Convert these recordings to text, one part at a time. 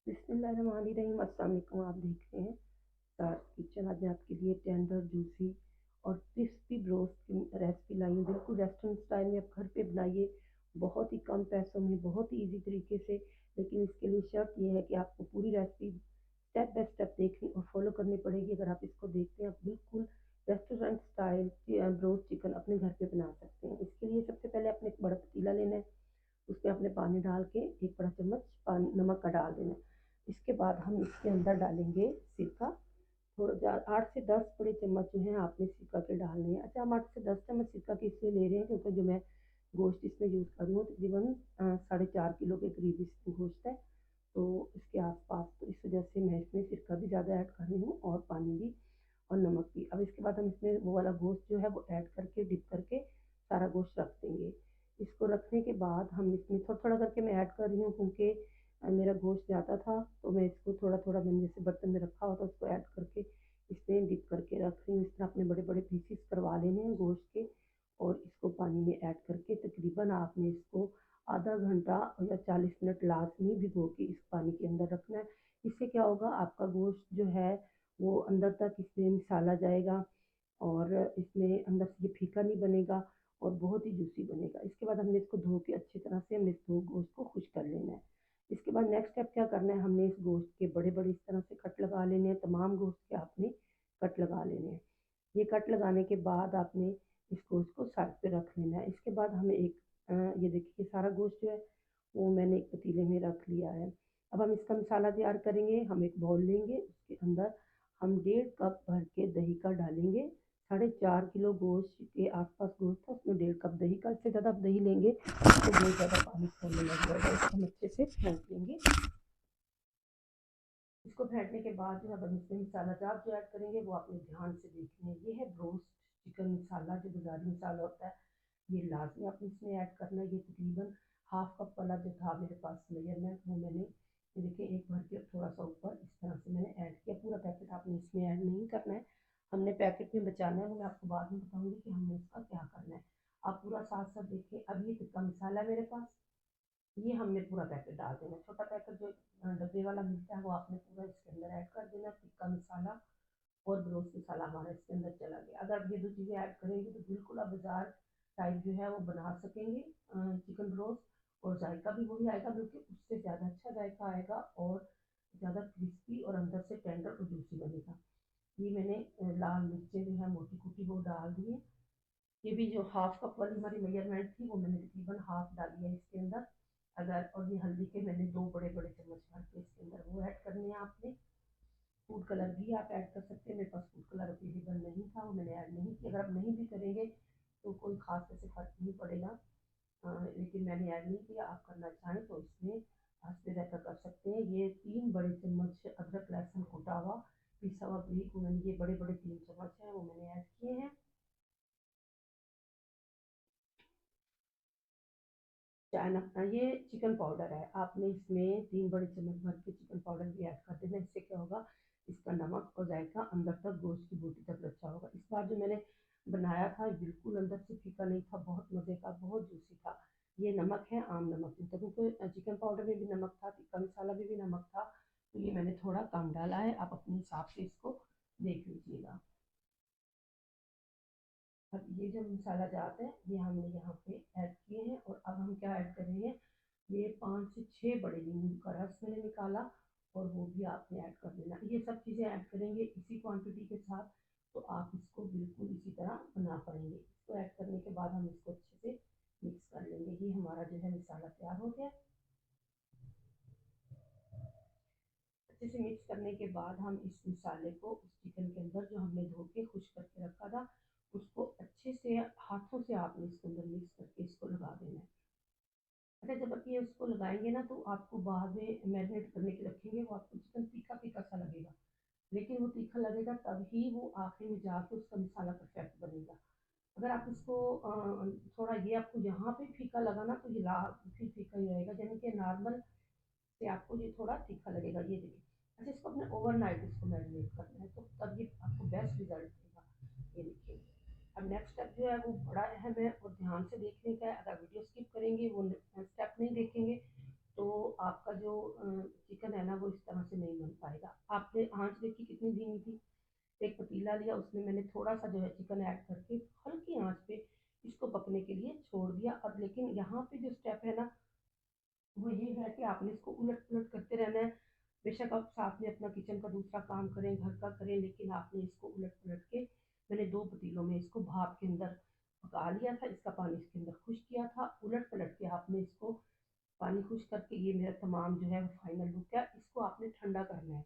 बिस्मिल्लाहिर्रहमानिर्रहीम। अस्सलाम वालेकुम। आप देख रहे हैं स्टार किचन। आज मैं आपके लिए टेंडर जूसी और क्रिस्पी ब्रोस्ट की रेसिपी लाई हूँ। बिल्कुल रेस्टोरेंट स्टाइल में आप घर पे बनाइए, बहुत ही कम पैसों में, बहुत ही ईजी तरीके से। लेकिन इसके लिए शर्त यह है कि आपको पूरी रेसिपी स्टेप बाय स्टेप देखनी और फॉलो करनी पड़ेगी। अगर आप इसको देखते हैं, आप बिल्कुल रेस्टोरेंट स्टाइल ब्रोस्ट चिकन अपने घर पे बना सकते हैं। इसके लिए सबसे पहले आपने एक बड़ा पतीला लेना है, उसमें आपने पानी डाल के एक बड़ा चम्मच पानी नमक का डाल देना है। इसके बाद हम इसके अंदर डालेंगे सिरका। थोड़ा 8 से 10 बड़े चम्मच जो हैं आपने सिरका के डालने हैं। अच्छा, हम 8 से 10 चम्मच सिरका की इसलिए ले रहे हैं क्योंकि जो मैं गोश्त इसमें यूज़ कर रही हूँ तकरीबन 4.5 किलो के करीब इसमें गोश्त है, तो इसके आसपास, तो इस वजह से मैं इसमें सिरका भी ज़्यादा ऐड कर रही हूँ और पानी भी और नमक भी। अब इसके बाद हम इसमें वो वाला गोश्त जो है वो ऐड करके डिप करके सारा गोश्त रख देंगे। इसको रखने के बाद हम इसमें थोड़ा थोड़ा करके मैं ऐड कर रही हूँ क्योंकि मेरा गोश्त ज़्यादा था, तो मैं इसको थोड़ा थोड़ा, मैंने जैसे बर्तन में रखा होता उसको ऐड करके इसमें डिप करके रख रही हूँ। इस तरह अपने बड़े बड़े पीसीस करवा लेने हैं गोश्त के और इसको पानी में ऐड करके तकरीबन आपने इसको आधा घंटा या 40 मिनट लाजमी भिगो के इस पानी के अंदर रखना है। इससे क्या होगा, आपका गोश्त जो है वो अंदर तक इसमें मिसाला जाएगा और इसमें अंदर से ये फीका नहीं बनेगा और बहुत ही जूसी बनेगा। इसके बाद हमने इसको धो के अच्छी तरह से हमने इस गोश्त को खुश कर लेना है। इसके बाद नेक्स्ट स्टेप क्या करना है, हमने इस गोश्त के बड़े बड़े इस तरह से कट लगा लेने हैं। तमाम गोश्त के आपने कट लगा लेने हैं। ये कट लगाने के बाद आपने इस गोश्त को साइड पे रख लेना है। इसके बाद हमें ये देखिए सारा गोश्त जो है वो मैंने एक पतीले में रख लिया है। अब हम इसका मसाला तैयार करेंगे। हम एक बाउल लेंगे, उसके अंदर हम 1.5 कप भर के दही का डालेंगे। 4.5 किलो गोश्त के आसपास गोश्त था, उसमें 1.5 कप दही का। इससे ज़्यादा आप दही लेंगे तो बहुत ज़्यादा पानी छोड़ने लग जाएगा। इसको हम अच्छे से फेंट लेंगे। इसको फेंटने के बाद जो है अब इसमें मसाला जार जो ऐड करेंगे वो आपने ध्यान से देखना है। ये है ब्रोस्ट चिकन मसाला, जो बाजारी मसाला होता है, ये लाजमी आपने इसमें ऐड करना है। ये तकरीबन हाफ कप वाला जो था मेरे पास मेजरमेंट, वो मैंने ये देखिए एक भर के थोड़ा सा ऊपर इस तरह से मैंने ऐड किया। पूरा पैकेट आपने इसमें ऐड नहीं करना है, हमने पैकेट में बचाना है। वो मैं आपको बाद में बताऊंगी कि हमने इसका क्या करना है। आप पूरा साथ साथ देखिए। अब ये टिक्का मसाला है मेरे पास, ये हमने पूरा पैकेट डाल देना। छोटा पैकेट जो डब्बे वाला मिलता है वो आपने पूरा इसके अंदर ऐड कर देना। टिक्का मसाला और ब्रोस्ट मसाला हमारा इसके अंदर चला गया। अगर आप ये दो चीज़ें ऐड करेंगे तो बिल्कुल आप बाजार टाइप जो है वो बना सकेंगे चिकन ब्रोस्ट, और जायका भी वही आएगा, बल्कि उससे ज़्यादा अच्छा जायका आएगा और ज़्यादा क्रिस्पी और अंदर से टेंडर और जूसी बनेगा। ये मैंने लाल मिर्चें जो है मोटी कुटी वो डाल दी है। ये भी जो हाफ कप वाली हमारी मेजरमेंट थी वो मैंने तकरीबन हाफ डाली है इसके अंदर। अगर, और ये हल्दी के मैंने 2 बड़े बड़े चम्मच भर के इसके अंदर वो ऐड करने हैं आपने। फूड कलर भी आप ऐड कर सकते हैं। मेरे पास फूड कलर अवेलेबल नहीं था, वो मैंने ऐड नहीं किया। अगर आप नहीं भी करेंगे तो कोई खास ऐसे फर्क नहीं पड़ेगा, लेकिन मैंने ऐड नहीं किया। आप करना चाहें तो इसमें आस्ते रहकर कर सकते हैं। ये 3 बड़े चम्मच अदरक लहसुन कुटा हुआ पिसा हुआ बारीक, वो मैंने ये बड़े बड़े 3 चम्मच हैं वो मैंने ऐड किए हैं। चाइना ये चिकन पाउडर है, आपने इसमें 3 बड़े चम्मच भर के चिकन पाउडर भी ऐड कर देना। इससे क्या होगा, इसका नमक और जायका अंदर तक गोश्त की बोटी तक अच्छा होगा। इस बार जो मैंने बनाया था बिल्कुल अंदर से फीका नहीं था, बहुत मज़े का, बहुत जूसी था। ये नमक है, आम नमक नहीं था, क्योंकि चिकन पाउडर में भी नमक था, टिक्का मसाला में भी नमक था, तो ये मैंने थोड़ा कम डाला है। आप अपने हिसाब से इसको देख लीजिएगा। अब ये जो मसाला जात है ये हमने यहाँ पे ऐड किए हैं, और अब हम क्या ऐड करेंगे, ये 5 से 6 बड़े नींबू का रस मैंने निकाला और वो भी आपने ऐड कर देना। ये सब चीज़ें ऐड करेंगे इसी क्वांटिटी के साथ, तो आप इसको बिल्कुल इसी तरह बना पाएंगे। इसको ऐड करने के बाद हम इसको अच्छे से मिक्स कर लेंगे। ये हमारा जो है मसाला तैयार हो गया। अच्छे से मिक्स करने के बाद हम इस मसाले को उस चिकन के अंदर जो हमने धो के खुश करके रखा था, उसको अच्छे से हाथों से आपने इसके अंदर मिक्स करके इसको लगा देना है। अच्छा, जब आप ये उसको लगाएंगे ना तो आपको बाद में मैरिनेट करने के रखेंगे, वो आपको चिकन तीखा तीखा सा लगेगा, लेकिन वो तीखा लगेगा तभी वो आखिर में जाके उसका मसाला परफेक्ट बनेगा। अगर आप इसको थोड़ा ये आपको यहाँ पे फीका लगा ना तो ये ला फिर फीका ही रहेगा, यानी कि नॉर्मल से आपको ये थोड़ा तीखा लगेगा। ये देखिए। अच्छा, इसको अपने ओवरनाइट इसको मैरिनेट करना है, तो तब ये आपको बेस्ट रिजल्ट देगा। ये देखिए। अब नेक्स्ट स्टेप जो है वो बड़ा अहम है और ध्यान से देखने का है। अगर वीडियो स्किप करेंगे, वो स्टेप नहीं देखेंगे, तो आपका जो चिकन है ना वो इस तरह से नहीं बन पाएगा। आपने आँच देखी कितनी धीमी थी। एक पतीला लिया, उसमें मैंने थोड़ा-सा जो है चिकन ऐड करके हल्की आँच पे इसको पकने के लिए छोड़ दिया। और लेकिन यहाँ पे जो स्टेप है ना, वो ये है कि आपने इसको उलट-पुलट करते रहना है। बेशक आप साथ में अपना किचन का दूसरा काम करें, घर का करें, लेकिन आपने इसको उलट-पुलट के मैंने 2 पतीलों में इसको भाप के अंदर पका लिया था, इसका पानी इसके अंदर खुश किया था। उलट-पलट के आपने इसको पानी खुश करके ये मेरा तमाम जो है वो फाइनल लुक है, इसको आपने ठंडा करना है।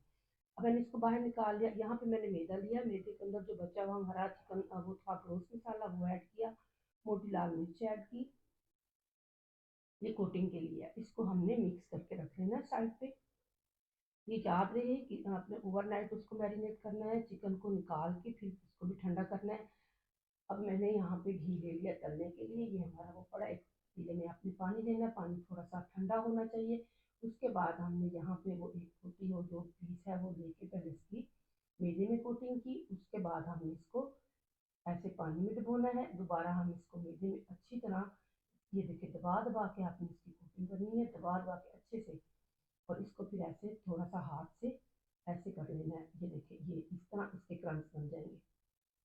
अब मैंने इसको बाहर निकाल लिया, यहाँ पे मैंने मैदा लिया, मैदे के अंदर जो बचा हुआ हरा चिकन वो था रोस्ट मसाला वो ऐड किया, मोटी लाल मिर्च ऐड की, ये कोटिंग के लिए है। इसको हमने मिक्स करके रख लेना है साइड पे। ये याद रहे कि आपने ओवरनाइट उसको मैरिनेट करना है, चिकन को निकाल के फिर उसको भी ठंडा करना है। अब मैंने यहाँ पे घी ले लिया तलने के लिए, ये हमारा वो पड़ा, एक पतीले में आपने पानी लेना है, पानी थोड़ा सा ठंडा होना चाहिए। उसके बाद हमने यहाँ पे वो एक रोटी और 2 पीस है वो लेके पहले इसकी मैदे में कोटिंग की, उसके बाद हमने इसको ऐसे पानी में डुबोना है, दोबारा हम इसको मैदे में अच्छी तरह ये देखिए दबा-दबा के आपने इसकी कोटिंग करनी है, दबा-दबा के अच्छे से। और इसको फिर ऐसे थोड़ा-सा हाथ से ऐसे कर लेना है। ये देखिए ये इस तरह इसके क्रम्स बन जाएँगे।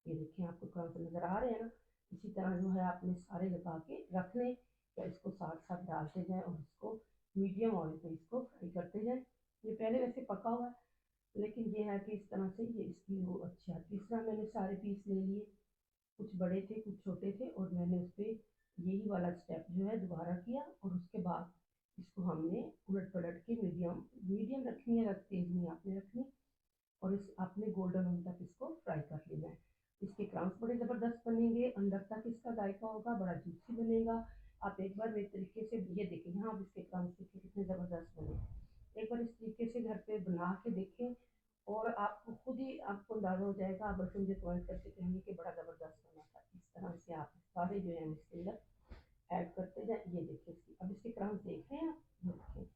ये देखिए आपको क्रम्स नज़र आ रहे हैं ना? इसी तरह जो है आपने सारे लगा के रख लें या इसको साथ-साथ डालते जाएँ और इसको मीडियम ऑयल पे इसको फ्राई करते जाएँ। ये पहले वैसे पका हुआ है, लेकिन ये है कि इस तरह से ये इसकी वो अच्छी आती है। इस तरह मैंने सारे पीस ले लिए, कुछ बड़े थे, कुछ छोटे थे, और मैंने उसपे यही वाला स्टेप जो है दोबारा किया और उसके बाद इसको हमने उलट-पलट के मीडियम मीडियम रखनी है, तेज़ नहीं आपने रखनी। और इस आपने गोल्डन होने तक इसको फ्राई कर लेना है। इसके क्रम्स बड़े ज़बरदस्त बनेंगे, अंदर तक इसका जायका होगा, बड़ा जूसी बनेगा। आप एक बार मेरे तरीके से ये देखें, यहाँ आप इसके क्रम्स देखिए कितने ज़बरदस्त बने। एक बार इस तरीके से घर पे बना के देखें और आपको खुद ही आपको अंदाज़ा हो जाएगा, आप बल्कि मुझे कमेंट करके कहेंगे कि बड़ा ज़बरदस्त बना था। इस तरह से आप सारे जो है इसके अंदर ऐड करते जाएँ। ये देखिए इसकी अब इसके क्रम्स देख रहे हैं आप? ये देखें,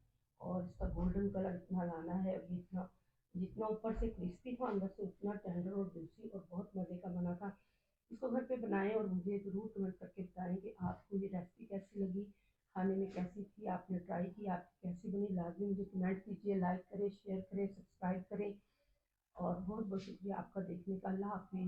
और इसका गोल्डन कलर इतना लाना है, अभी इतना जितना ऊपर से क्रिस्पी था अंदर से उतना टेंडर और जूसी और बहुत मज़े का बना था। इसको घर पे बनाएँ और मुझे ज़रूर कमेंट करके बताएँ कि आपको ये रेसिपी कैसी लगी, खाने में कैसी थी, आपने ट्राई की, आपकी कैसी बनी? लाज़मी मुझे कमेंट कीजिए, लाइक करें, शेयर करें, सब्सक्राइब करें। और बहुत-बहुत शुक्रिया आपका देखने का। अल्लाह हाफ़िज़।